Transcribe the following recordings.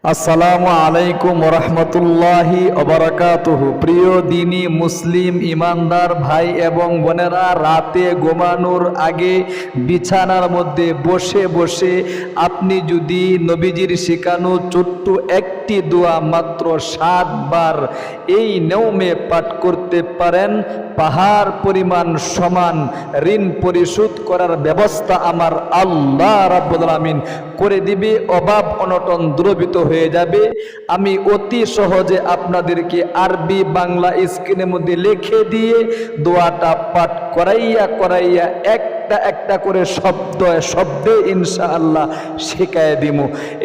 আসসালামু আলাইকুম রহমতুল্লাহি ওবারাকাতুহু। প্রিয় দিনী মুসলিম ইমানদার ভাই এবং বোনেরা, রাতে ঘুমানোর আগে বিছানার মধ্যে বসে বসে আপনি যদি নবীজির শেখানো ছোট্ট একটি দোয়া মাত্র ৭ বার এই নিয়মে পাঠ করতে পারেন, পাহাড় পরিমাণ সমান ঋণ পরিশোধ করার ব্যবস্থা আমার আল্লাহ রাব্বুল আলামিন করে দিবে। অভাব অনটন দূরীভূত হয়ে যাবে। আমি অতি সহজে আপনাদেরকে আরবি বাংলা স্ক্রিনের মধ্যে লিখে দিয়ে দোয়াটা পাঠ করাইয়া একটা একটা করে শব্দে ইনশাআল্লাহ শেখায় দিব।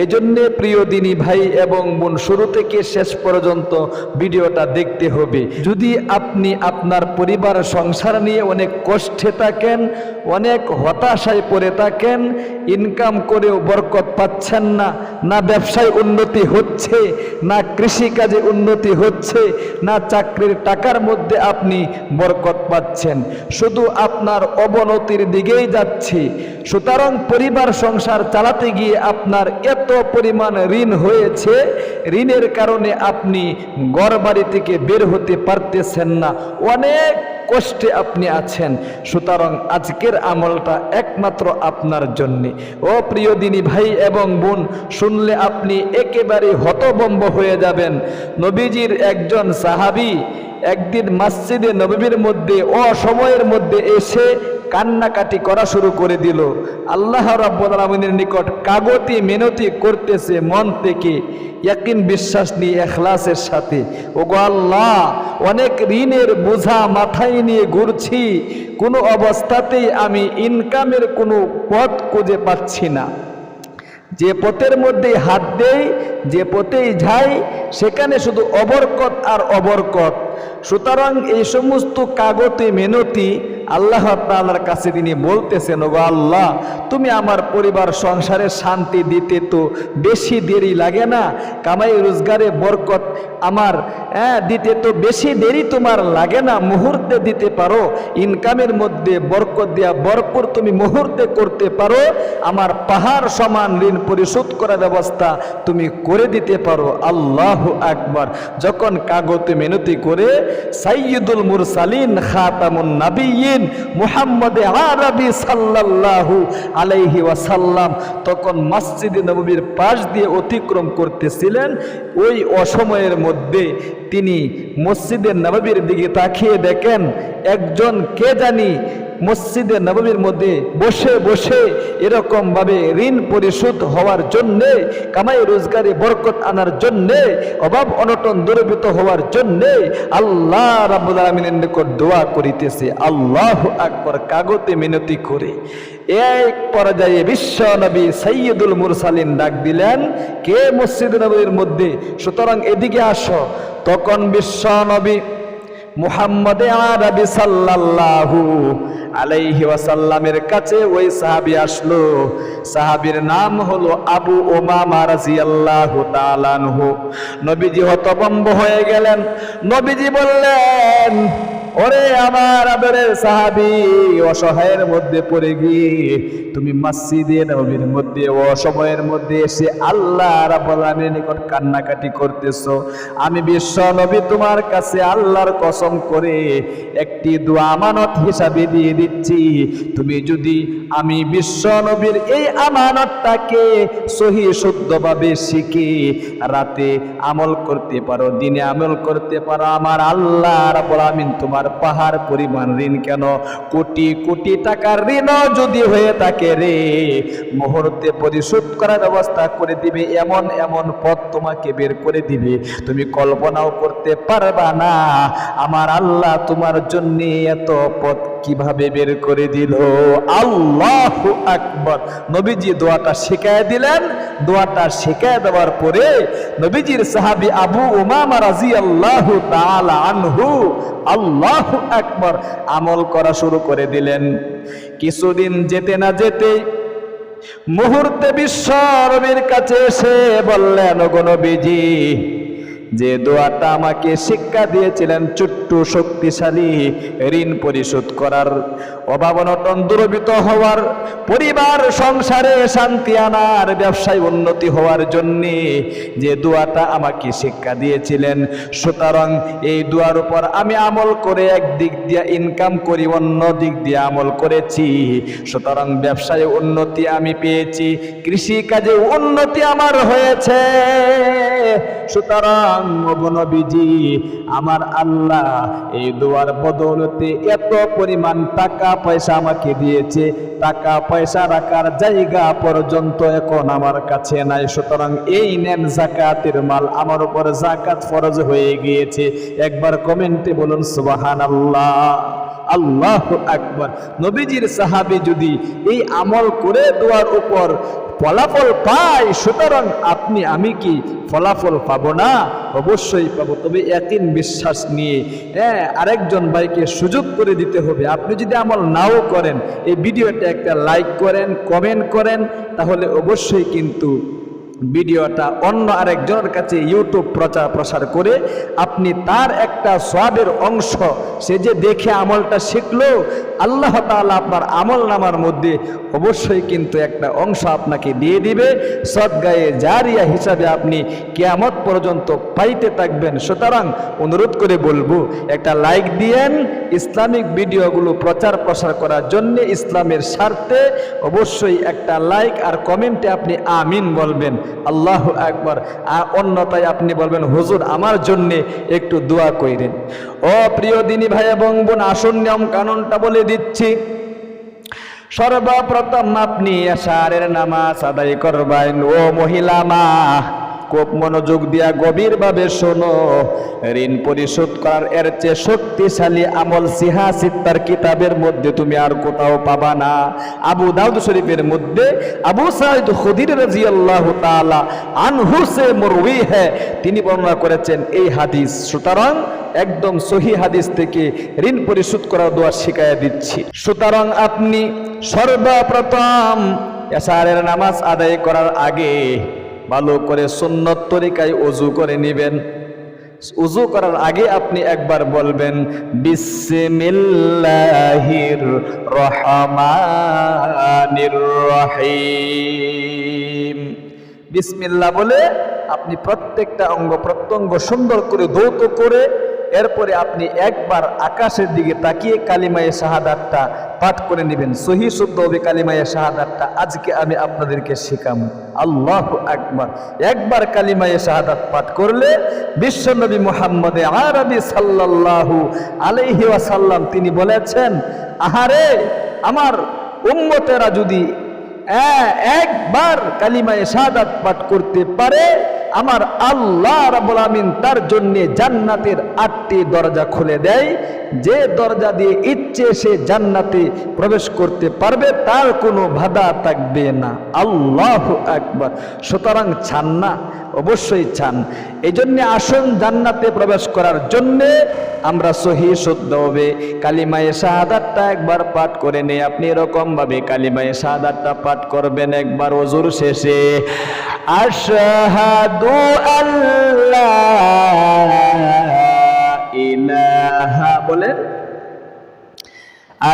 এজন্য প্রিয় দিনী ভাই এবং বোন, শুরু থেকে শেষ পর্যন্ত ভিডিওটা দেখতে হবে। যদি আপনি আপনার পরিবার সংসার নিয়ে অনেক কষ্টে থাকেন, অনেক হতাশায় পড়ে থাকেন, ইনকাম করেও বরকত পাচ্ছেন না, না ব্যবসায় উন্নতি হচ্ছে, না কৃষিকাজে উন্নতি হচ্ছে, না চাকরির টাকার মধ্যে আপনি বরকত পাচ্ছেন, শুধু আপনার অবনতির দিকেই যাচ্ছে। সুতরাং পরিবার সংসার চালাতে গিয়ে আপনার এত পরিমাণ ঋণ হয়েছে, ঋণের কারণে আপনি ঘরবাড়ি থেকে বের হতে পারতেছেন না, অনেক কষ্টে আপনি আছেন। সুতরাং আজকের আমলটা একমাত্র আপনার জন্যে। ও প্রিয় দিনী ভাই এবং বোন, শুনলে আপনি একেবারে হতভম্ব হয়ে যাবেন। নবীজির একজন সাহাবী একদিন মসজিদে নববীর মধ্যে অসময়ের মধ্যে এসে কান্নাকাটি করা শুরু করে দিল। আল্লাহ রাব্বুল আলামিনের নিকট কাগতি মিনতি করতেছে মন থেকে, ইয়াকিন বিশ্বাস নিয়ে ইখলাসের সাথে। ওগো আল্লাহ, অনেক ঋণের বোঝা মাথায় নিয়ে ঘুরছি, কোনো অবস্থাতেই আমি ইনকামের কোনো পথ খুঁজে পাচ্ছি না। যে পথের মধ্যে হাত দেই, যে পথেই যাই, সেখানে শুধু অবরকত আর অবরকত। সুতরাং এই সমস্ত কাগতে মেনতি আল্লাহ তাআলার কাছে তিনি বলতেছেন, ওগো আল্লাহ, তুমি আমার পরিবার সংসারে শান্তি দিতে তো বেশি দেরি লাগে না, কামাই রোজগারে বরকত আমার দিতে তো বেশি দেরি তোমার লাগে না, মুহূর্তে দিতে পারো। ইনকামের মধ্যে বরকত দেয়া ভরপুর তুমি মুহূর্তে করতে পারো। আমার পাহাড় সমান ঋণ পরিশোধ করার ব্যবস্থা তুমি করে দিতে পারো। আল্লাহু আকবার। যখন কাগতে মিনতি করে সাইয়্যিদুল মুরসালিন খাতামুন নাবিয়্যিন মুহাম্মদ আরবি সাল্লাল্লাহু আলাইহি ওয়াসাল্লাম তখন মসজিদে নববীর পাশ দিয়ে অতিক্রম করতেছিলেন, ওই অসময়ের মধ্যে তিনি মসজিদে নববীর দিকে তাকিয়ে দেখেন একজন কে জানি মসজিদে নববীর মধ্যে বসে বসে এরকম ভাবে ঋণ পরিশোধ হওয়ার জন্যে, কামাই রোজগারে বরকত আনার জন্যে, অভাব অনটন দূরীভূত হওয়ার জন্যে আল্লাহ রাব্বুল আলামিনের নিকট দোয়া করিতেছে। আল্লাহু আকবার। কাগতে মিনতি করে এক পর্যায়ে বিশ্ব নবী সাইয়্যিদুল মুরসালিন ডাক দিলেন, কে মসজিদে নববীর মধ্যে? সুতরাং এদিকে আসো। তখন বিশ্ব নবী মুহাম্মদ আরবি সাল্লাল্লাহু আলাইহি ওয়াসাল্লামের কাছে ওই সাহাবী আসলো। সাহাবীর নাম হলো আবু উমামা রাদিয়াল্লাহু তাআলা আনহু। নবীজি হতভম্ব হয়ে গেলেন। নবীজি বললেন, ওরে আমার আদরের সাহাবী, অসহায়ের মধ্যে পড়ে গিয়ে তুমি মসজিদে নববীর মধ্যে অসময়ের মধ্যে এসে আল্লাহ রাব্বুল আলামিনের নিকট কান্নাকাটি করতেছো। আমি বিশ্ব নবী তোমার কাছে আল্লাহর কসম করে একটি দোয়া আমানত হিসাবে দিয়ে দিচ্ছি। তুমি যদি আমি বিশ্ব নবীর এই আমানতটাকে সহি শুদ্ধভাবে শিখে রাতে আমল করতে পারো, দিনে আমল করতে পারো, আমার আল্লাহ রাব্বুল আলামিন তোমার পাহাড় পরিমাণ ঋণ কেন কোটি কোটি টাকার ঋণ যদি হয়ে থাকে রে, মুহূর্তে পরিশোধ করার ব্যবস্থা করে দিবে। এমন এমন পথ তোমাকে বের করে দিবে, তুমি কল্পনাও করতে পারবা না আমার আল্লাহ তোমার জন্য এত পথ কিভাবে বের করে দিল। আল্লাহু আকবার। নবীজি দোয়াটা শিখায় দিলেন। দোয়াটা শিখায় দেওয়ার পরে নবীজির সাহাবী আবু উমামা রাদিয়াল্লাহু তাআলা আনহু আল্লাহু আকবার আমল করা শুরু করে দিলেন। কিছুদিন যেতে না যেতে মুহূর্তে বিশ্ব নবীর কাছে এসে বললেন, ওগো নবীজি, যে দোয়াটা আমাকে শিক্ষা দিয়েছিলেন ছোট্ট শক্তিশালী ঋণ পরিশোধ করার, অভাব অনটন দূরীভূত হওয়ার, পরিবার সংসারে শান্তি আনার, ব্যবসায় উন্নতি হওয়ার জন্যে যে দোয়াটা আমাকে শিক্ষা দিয়েছিলেন, সুতরাং এই দোয়ার উপর আমি আমল করে একদিক দিয়ে ইনকাম করি, অন্য দিক দিয়ে আমল করেছি। সুতরাং ব্যবসায় উন্নতি আমি পেয়েছি, কৃষি কাজে উন্নতি আমার হয়েছে। সুতরাং নবীজি আমার আল্লাহ এই দোয়ার বদৌলতে এত পরিমাণ টাকা পয়সা আমাকে দিয়েছে, টাকা পয়সা রাখার জায়গা পর্যন্ত এখন আমার কাছে নাই। সুতরাং এই নেন যাকাতের মাল, আমার উপর যাকাত ফরজ হয়ে গিয়েছে। একবার কমেন্টে বলুন সুবহানাল্লাহ, আল্লাহু আকবার। নবীজির সাহাবী যদি এই আমল করে দোয়ার উপর ফলাফল পাই, সুতরাং আপনি আমি কি ফলাফল পাবো না? অবশ্যই পাবো। তবে ইয়াকিন বিশ্বাস নিয়ে আরেকজন ভাইকে সুযোগ করে দিতে হবে। আপনি যদি আমল নাও করেন, এই ভিডিওটা একটা লাইক করেন, কমেন্ট করেন, তাহলে অবশ্যই কিন্তু ভিডিওটা অন্য আরেকজনের কাছে ইউটিউব প্রচার প্রসার করে আপনি তার একটা সওয়াবের অংশ, সে যে দেখে আমলটা শিখলো, আল্লাহ তাআলা আপনার আমল নামার মধ্যে অবশ্যই কিন্তু একটা অংশ আপনাকে দিয়ে দিবে, সদগায়ে জারিয়া হিসাবে আপনি কিয়ামত পর্যন্ত পাইতে থাকবেন। সুতরাং অনুরোধ করে বলবো, একটা লাইক দিয়েন ইসলামিক ভিডিওগুলো প্রচার প্রসার করার জন্য, ইসলামের স্বার্থে অবশ্যই একটা লাইক আর কমেন্টে আপনি আমিন বলবেন, আল্লাহু আকবার। আর অন্যথায় আপনি বলবেন হুজুর আমার জন্য একটু দোয়া কইরেন। ও প্রিয় দিনী ভাই এবং বোন, আসল নিয়ম কানুনটা বলে দিচ্ছি। সর্বপ্রথম আপনি এশারের নামাজ আদায় করবেন। ও মহিলা মা, খুব মনোযোগ দিয়া গভীরভাবে শোনো। ঋণ পরিশোধ করার এর চেয়ে শক্তিশালী আমল সিহা সিত্তার কিতাবের মধ্যে তুমি আর কোথাও পাবা না। আবু দাউদ শরীফের মধ্যে আবু সাঈদ খুদরি রাদিয়াল্লাহু তাআলা আনহু সে মরউই হ্যায়, তিনি বর্ণনা করেছেন এই হাদিস। সুতরাং একদম সহিহ হাদিস থেকে ঋণ পরিশোধ করার দোয়া শিখাইয়া দিচ্ছি। সুতরাং আপনি সর্বপ্রথম এশারের নামাজ আদায় করার আগে ভালো করে সুন্নত তরিকায় ওযু করে নেবেন। ওযু করার আগে আপনি একবার বলবেন বিসমিল্লাহির রহমানির রহিম। বিসমিল্লাহ বলে আপনি প্রত্যেকটা অঙ্গ প্রত্যঙ্গ সুন্দর করে ধৌত করে এরপরে আপনি একবার আকাশের দিকে তাকিয়ে কালিমায়ে শাহাদাতটা পাঠ করে নেবেন। সহিহ শুদ্ধ হবে কালিমায়ে শাহাদাতটা। আজকে আমি আপনাদেরকে শেখাবো। আল্লাহু আকবার। একবার কালিমায়ে শাহাদাত পাঠ করলে বিশ্বনবী মুহাম্মদ আরবি সাল্লাল্লাহু আলাইহি ওয়াসাল্লাম তিনি বলেছেন, আহারে আমার উম্মতেরা যদি একবার কালিমায়ে শাহাদাত পাঠ করতে পারে, আমার আল্লাহ রাব্বুল আমিন তার জন্য জান্নাতের 8টি দরজা খুলে দেয়। যে দরজা দিয়ে ইচ্ছে সে জান্নাতে প্রবেশ করতে পারবে, তার কোনো বাধা থাকবে না। আল্লাহু আকবার। সুতরাং চান না? অবশ্যই চান। এই জন্য আসুন জান্নাতে প্রবেশ করার জন্যে আমরা সহিহ শুদ্ধভাবে কালিমায়ে শাহাদাতটা একবার পাঠ করে নেই। আপনি এরকম ভাবে কালিমায়ে শাহাদাতটা পাঠ করবেন একবার ওযুর শেষে, আশহাদু আল্লা ইলাহা বলেন,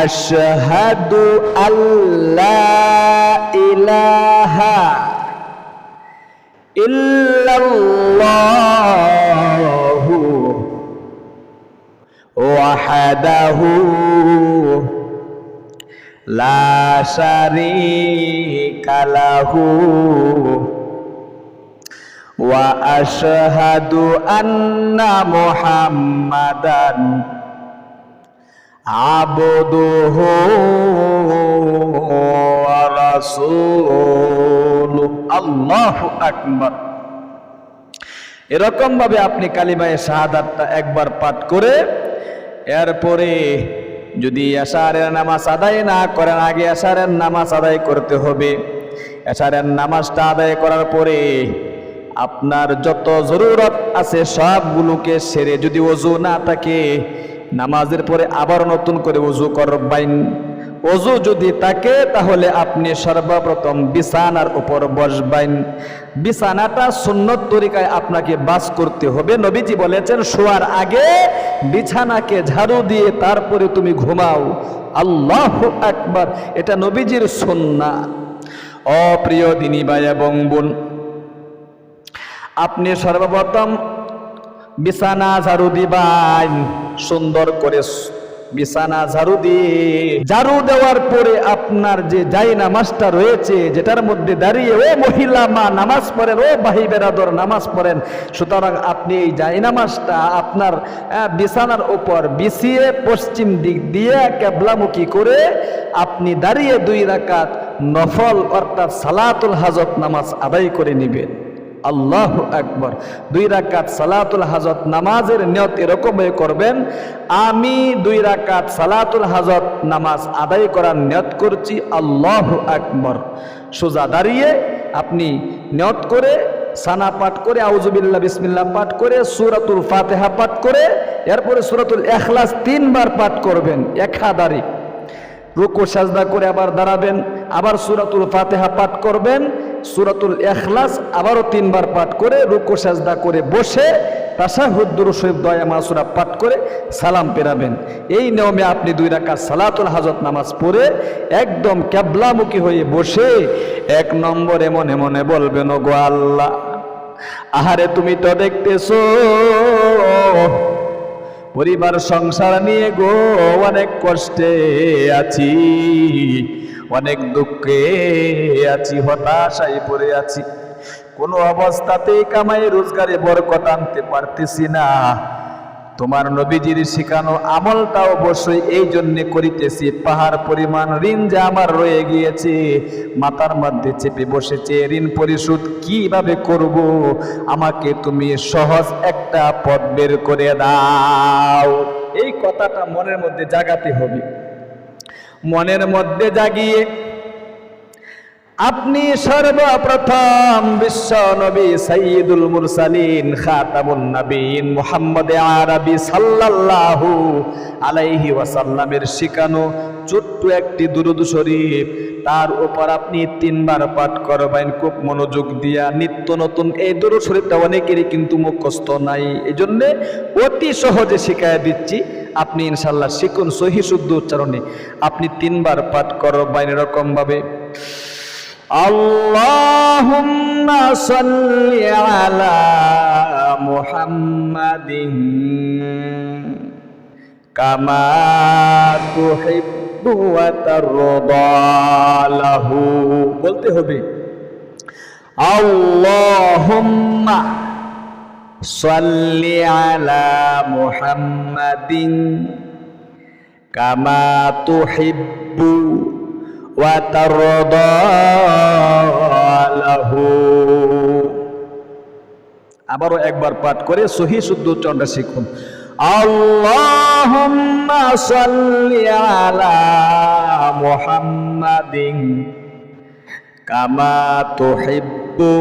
আশহাদু আল্লা ইলাহা ইল্লাল্লাহু ওয়াহদাহু লা শারীকা লাহু ওয়া আশহাদু আন্না মুহাম্মাদান আবদুহু ওয়া রাসূলুহু। আল্লাহু আকবার। এরকম ভাবে আপনি কালিমায়ে শাহাদাতটা একবার পাঠ করে এরপরে যদি এশারের নামাজ আদায় না করেন, আগে এশারের নামাজ আদায় করতে হবে। এশারের নামাজটা আদায় করার পরে আপনার যত জরুরত আছে সবগুলোকে সেরে, যদি ওযু না থাকে নামাজের পরে আবার নতুন করে ওযু করবেন। ওযু যদি থাকে তাহলে আপনি সর্বপ্রথম বিছানার উপর বসবেন। বিছানাটা সুন্নত তরিকায় আপনাকে বাস করতে হবে। নবীজি বলেছেন শোয়ার আগে বিছানাকে ঝাড়ু দিয়ে তারপরে তুমি ঘুমাও। আল্লাহু আকবার, এটা নবীজির সুন্নাহ। ও প্রিয় দিনী ভাই এবং বোন, আপনি সর্বপ্রথম বিছানা ঝাড়ু দিবেন, সুন্দর করে বিছানা ঝাড়ু দিয়ে, ঝাড়ু দেওয়ার পরে আপনার যে জায়নামাজটা রয়েছে যেটার মধ্যে দাঁড়িয়ে ও মহিলা মা নামাজ পড়েন, ও ভাই বেরাদর নামাজ পড়েন, সুতরাং আপনি এই জায়নামাজটা আপনার বিছানার উপর বিছিয়ে পশ্চিম দিক দিয়ে কিবলামুখী করে আপনি দাঁড়িয়ে 2 রাকাত নফল অর্থাৎ সালাতুল হাজত নামাজ আদায় করে নেবেন। আল্লাহু আকবার। 2 রাকাত সালাতুল হাজত নামাজের নিয়ত এরকম করবেন, আমি 2 রাকাত সালাতুল হাজত নামাজ আদায় করার নিয়ত করছি, আল্লাহু আকবার। সোজা দাঁড়িয়ে আপনি নিয়ত করে সানা পাঠ করে, আউযুবিল্লাহ বিসমিল্লাহ পাঠ করে, সূরাতুল ফাতিহা পাঠ করে, এরপরে সূরাতুল ইখলাস 3 বার পাঠ করবেন একাধারে। রুকু সাজদা করে আবার দাঁড়াবেন, আবার সূরাতুল ফাতিহা পাঠ করবেন, সূরাতুল ইখলাস আবারও 3 বার পাঠ করে রুকু সাজদা করে বসে তাশাহুদ দুরূদ শরীফ দোয়া মাসুরা পাঠ করে সালাম ফেরাবেন। এই নিয়মে আপনি 2 রাকাত সালাতুল হাজত নামাজ পড়ে একদম কিবলামুখী হয়ে বসে 1 নম্বরে মনে মনে বলবেন, ও গো আল্লাহ, আহারে তুমি তো দেখতেছো পরিবার সংসার নিয়ে গো অনেক কষ্টে আছি, অনেক দুঃখে আছি, হতাশায় পড়ে আছি, কোনো অবস্থাতেই কামাই রোজগারে বরকত আনতে পারতেছি না। তোমার নবীজির শিখানো আমলটা অবশ্যই এই জন্যে করিতেছি, পাহাড় পরিমাণ ঋণ যে আমার রয়ে গিয়েছে, মাথার মধ্যে চেপে বসেছে, ঋণ পরিশোধ কিভাবে করব, আমাকে তুমি সহজ একটা পথ বের করে দাও। এই কথাটা মনের মধ্যে জাগাতে হবে। মনের মধ্যে জাগিয়ে আপনি সর্বপ্রথম বিশ্ব নবী সাইয়্যিদুল মুরসালিন খাতামুন নবীন মুহাম্মদ আরবি সাল্লাল্লাহু আলাইহি ওয়াসাল্লামের শিখানো ছোট্ট একটি দুরূদ শরীফ, তার উপর আপনি 3 বার পাঠ করবেন খুব মনোযোগ দিয়া। নিত্য নতুন এই দুরূদ শরীফটা অনেকেরই কিন্তু মুখস্থ নাই, এজন্য অতি সহজে শিখায় দিচ্ছি। আপনি ইনশাআল্লাহ শিখুন সহিহ শুদ্ধ উচ্চারণে। আপনি 3 বার পাঠ করবেন এরকম ভাবে, আল্লাহুম্মা সাল্লি আলা মুহাম্মাদিন কামা তুহিব্বু ওয়া তারদা লাহু। বলতে হবে আল্লাহুম্মা সাল্লি আলা মুহাম্মাদিন কামা তুহিব্বু ওয়া তারদা লাহু। আবারও একবার পাঠ করে সহিহ শুদ্ধ উচ্চারণটা শিখুন। আল্লাহুম্মা সাল্লি আলা মুহাম্মাদিন কামা তুহিব্বু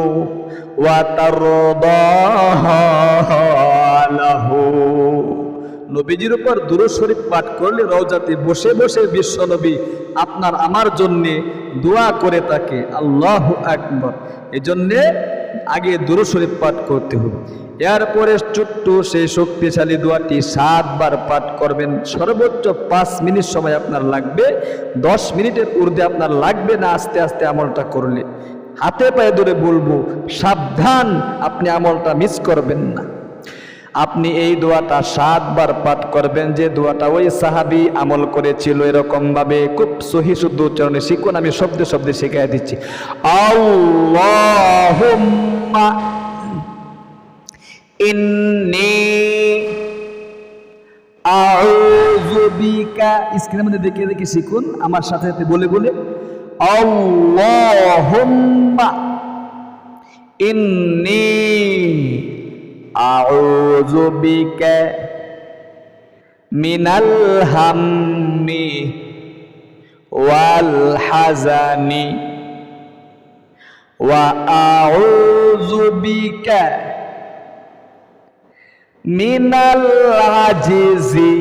ওয়া তারদা লাহু। নবীজির উপর দুরূদ শরীফ পাঠ করলে রওজাতে বসে বসে বিশ্বনবী আপনার আমার জন্য দোয়া করে থাকে। আল্লাহু আকবার। এজন্যে আগে দুরূদ শরীফ পাঠ করতে হবে, এরপরে ছোট্ট সেই শক্তিশালী দোয়াটি 7 বার পাঠ করবেন। সর্বোচ্চ 5 মিনিট সময় আপনার লাগবে, 10 মিনিটের ঊর্ধ্বে আপনার লাগবে না। আস্তে আস্তে আমলটা করলে হাতে পায়ে ধরে বলবো, সাবধান, আপনি আমলটা মিস করবেন না। আপনি এই দোয়াটা 7 বার পাঠ করবেন, যে দোয়াটা ওই সাহাবী আমল করেছিল এরকম ভাবে খুব সহিহ শুদ্ধ উচ্চারণে শিখুন। আমি শব্দে শব্দে শিখিয়ে দিচ্ছি। আল্লাহুম্মা ইন্নী আউযু বিকা। স্ক্রিনের মধ্যে দেখে দেখে শিখুন আমার সাথে সাথে বলে বলে। আল্লাহুম্মা ইন্নী আউযু বিকা মিনাল হাম্মি ওয়াল হাজানি ওয়া আউযু বিকা মিনাল, আজিজি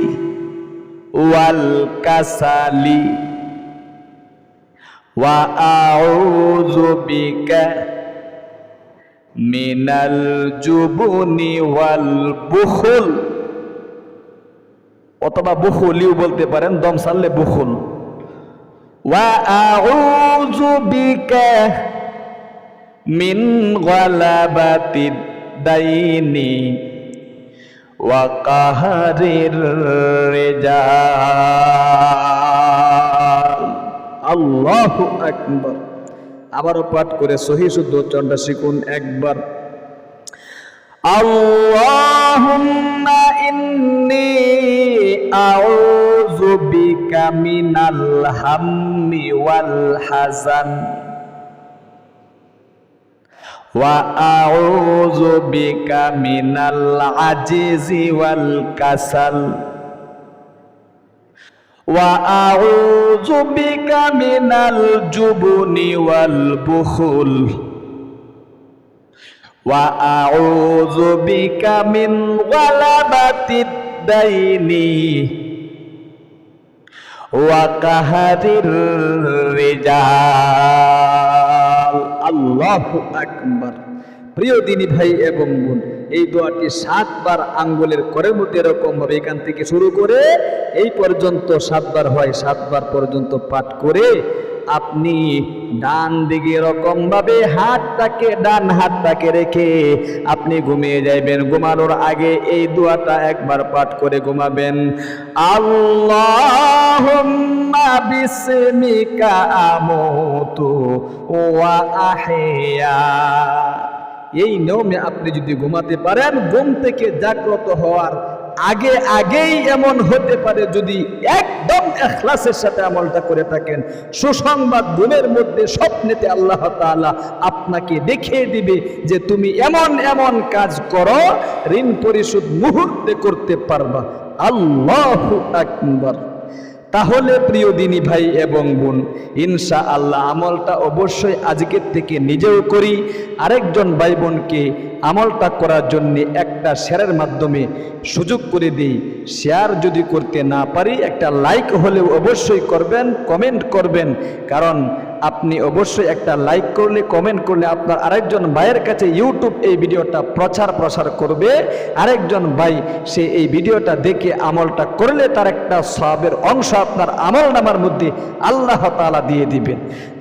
ওয়াল কাসালি ওয়া আউযু বিকা মিনাল জুবনি ওয়াল বুখল, অথবা বুখলিও বলতে পারেন, দম সারলে বুখল। ওয়া আউযু বিকা মিন গালাবাতিদ দাইনি ওয়া কাহারির রিজাল। আল্লাহু আকবার। আবারও পাঠ করে সহিহ শুদ্ধ উচ্চারণটা শিখুন একবার। আল্লাহুম্মা ইন্নী আউযু বিকা মিনাল হাম্মি ওয়াল হাযান ওয়া আউযু বিকা মিনাল আজিজি ওয়াল কাসাল ওয়া আউযু বিকা মিনাল জুবনি ওয়াল বুখল ওয়া আউযু বিকা মিন গালাবাতিদ দাইনি ওয়া কাহারির রিজাল। আল্লাহু আকবার। প্রিয় দিনী ভাই এবং বোন, এই দোয়াটি 7 বার আঙ্গুলের করের মধ্যে এরকম ভাবে এখান থেকে শুরু করে এই পর্যন্ত 7 বার হয়, 7 বার পর্যন্ত পাঠ করে আপনি ডান দিকে এরকম ভাবে ডান হাতটাকে রেখে আপনি ঘুমিয়ে যাইবেন। ঘুমানোর আগে এই দোয়াটা একবার পাঠ করে ঘুমাবেন। আল্লাহুম্মা বিসমিকা আমুতু ওয়া আহইয়া। এই নিয়মে আপনি যদি ঘুমাতে পারেন, ঘুম থেকে জাগ্রত হওয়ার আগেই এমন হতে পারে যদি একদম ইখলাসের সাথে আমলটা করে থাকেন, সুসংবাদ ঘুমের মধ্যে স্বপ্নেতে আল্লাহ তাআলা আপনাকে দেখিয়ে দিবে যে তুমি এমন এমন কাজ করো, ঋণ পরিশোধ মুহূর্তে করতে পারবা। আল্লাহু আকবার। তাহলে প্রিয় দিনী ভাই এবং বোন, ইনশাআল্লাহ আমলটা অবশ্যই আজকের থেকে নিজেও করি, আরেকজন ভাই বোনকে আমলটা করার জন্য একটা শেয়ারের মাধ্যমে সুযোগ করে দিই। শেয়ার যদি করতে না পারি, একটা লাইক হলেও অবশ্যই করবেন, কমেন্ট করবেন, কারণ আপনি অবশ্যই একটা লাইক করলে, কমেন্ট করলে আপনার আরেকজন ভাইয়ের কাছে ইউটিউব এই ভিডিওটা প্রসার করবে। আরেকজন ভাই সে এই ভিডিওটা দেখে আমলটা করলে তার একটা সওয়াবের অংশ আপনার আমলনামার মধ্যে আল্লাহ তাআলা দিয়ে দিবেন।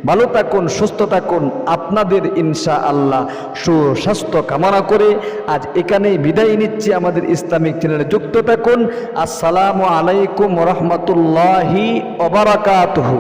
ভালো থাকুন, সুস্থ থাকুন, আপনাদের ইনশাআল্লাহ সুস্বাস্থ্য কামনা করে আজ এখানেই বিদায় নিচ্ছি। আমাদের ইসলামিক চ্যানেলে যুক্ত থাকুন। আসসালামু আলাইকুম ওয়া রাহমাতুল্লাহি ওয়া বারাকাতুহু।